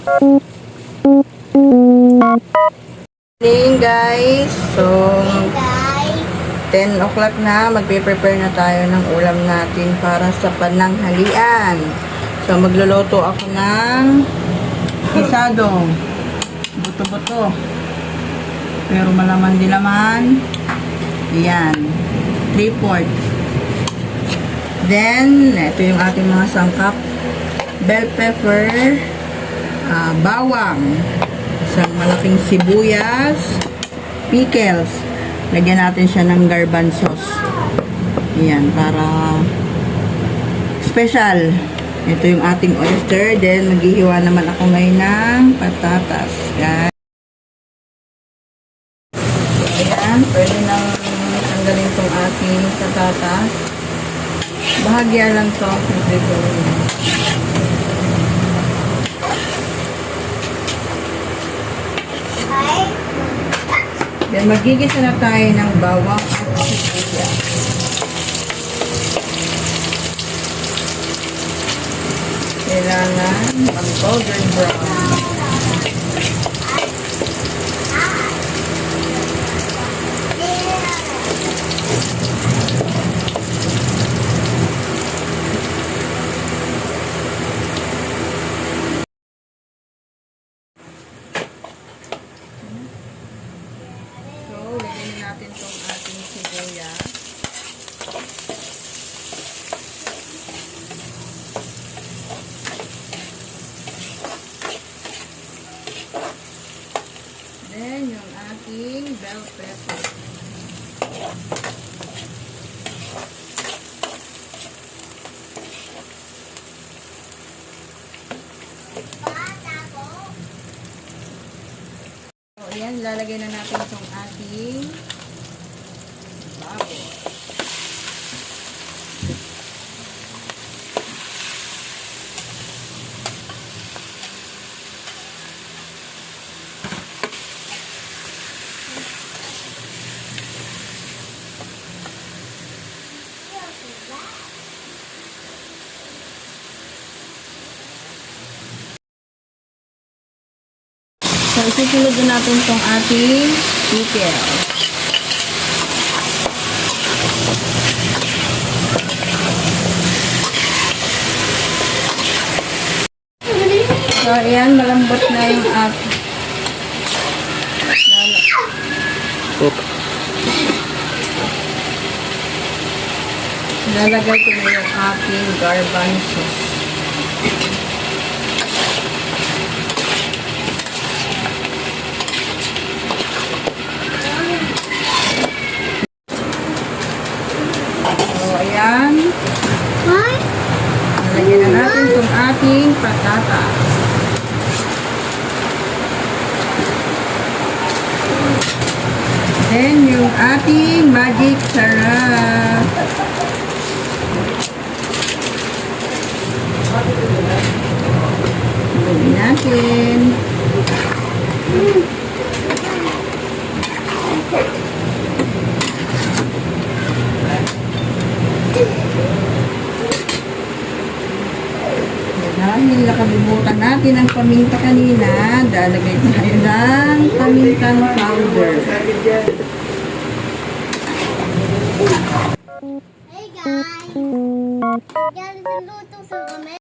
Morning guys, so 10 o'clock na, magpe-prepare na tayo ng ulam natin para sa pananghalian. So magluluto ako ng isado, buto-buto, pero malaman din naman. Yan, 3/4. Then ito yung ating mga sangkap: bell pepper, bawang, isang malaking sibuyas, pickles. Lagyan natin siya ng garbanzos. Ayan, para special. Ito yung ating oyster. Then, maghihiwa naman ako ngayon ng patatas. Ayan. Ayan, pwede nang tanggalin itong ating patatas. Bahagya lang ito. Then, magigisa na tayo ng bawang at sibuyas. Kailangan mag-golden brown. Natin itong ating sibuyas. Then, yung ating bell pepper. So, ayan, lalagay na natin itong ating baboy. So, isusunod na natin itong ating pickle. So, ayan, malambot na yung ating. Lalagay ko na yung ating garbanzos. So, ayan. Lalagyan na natin itong ating patatas. Then, yung ating magic sarap. Lagyan natin. Dahil nakalimutan natin ang paminta kanina, lalagay tayo ng pamintang powder. Hey guys! Yan, luto sa